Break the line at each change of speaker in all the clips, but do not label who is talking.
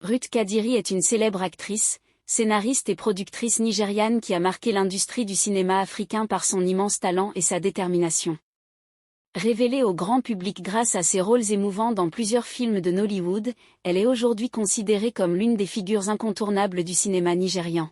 Ruth Kadiri est une célèbre actrice, scénariste et productrice nigériane qui a marqué l'industrie du cinéma africain par son immense talent et sa détermination. Révélée au grand public grâce à ses rôles émouvants dans plusieurs films de Nollywood, elle est aujourd'hui considérée comme l'une des figures incontournables du cinéma nigérian.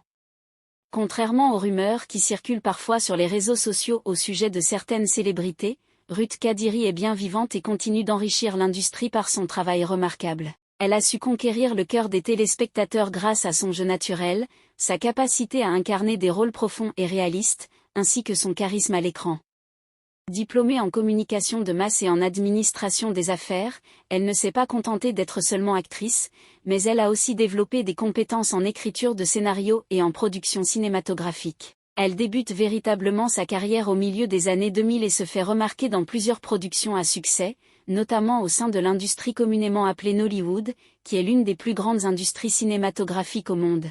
Contrairement aux rumeurs qui circulent parfois sur les réseaux sociaux au sujet de certaines célébrités, Ruth Kadiri est bien vivante et continue d'enrichir l'industrie par son travail remarquable. Elle a su conquérir le cœur des téléspectateurs grâce à son jeu naturel, sa capacité à incarner des rôles profonds et réalistes, ainsi que son charisme à l'écran. Diplômée en communication de masse et en administration des affaires, elle ne s'est pas contentée d'être seulement actrice, mais elle a aussi développé des compétences en écriture de scénarios et en production cinématographique. Elle débute véritablement sa carrière au milieu des années 2000 et se fait remarquer dans plusieurs productions à succès, notamment au sein de l'industrie communément appelée Nollywood, qui est l'une des plus grandes industries cinématographiques au monde.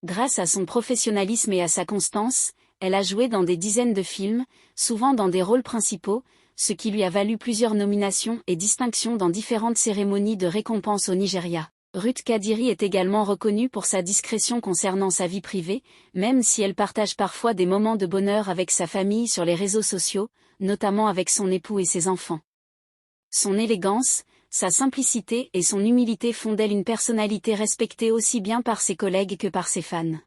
Grâce à son professionnalisme et à sa constance, elle a joué dans des dizaines de films, souvent dans des rôles principaux, ce qui lui a valu plusieurs nominations et distinctions dans différentes cérémonies de récompense au Nigeria. Ruth Kadiri est également reconnue pour sa discrétion concernant sa vie privée, même si elle partage parfois des moments de bonheur avec sa famille sur les réseaux sociaux, notamment avec son époux et ses enfants. Son élégance, sa simplicité et son humilité font d'elle une personnalité respectée aussi bien par ses collègues que par ses fans.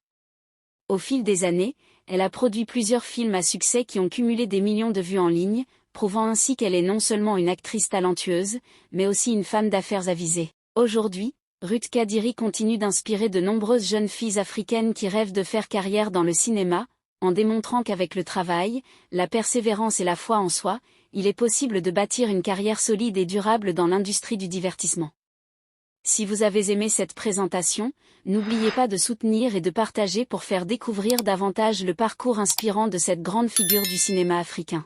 Au fil des années, elle a produit plusieurs films à succès qui ont cumulé des millions de vues en ligne, prouvant ainsi qu'elle est non seulement une actrice talentueuse, mais aussi une femme d'affaires avisée. Aujourd'hui, Ruth Kadiri continue d'inspirer de nombreuses jeunes filles africaines qui rêvent de faire carrière dans le cinéma, en démontrant qu'avec le travail, la persévérance et la foi en soi, il est possible de bâtir une carrière solide et durable dans l'industrie du divertissement. Si vous avez aimé cette présentation, n'oubliez pas de soutenir et de partager pour faire découvrir davantage le parcours inspirant de cette grande figure du cinéma africain.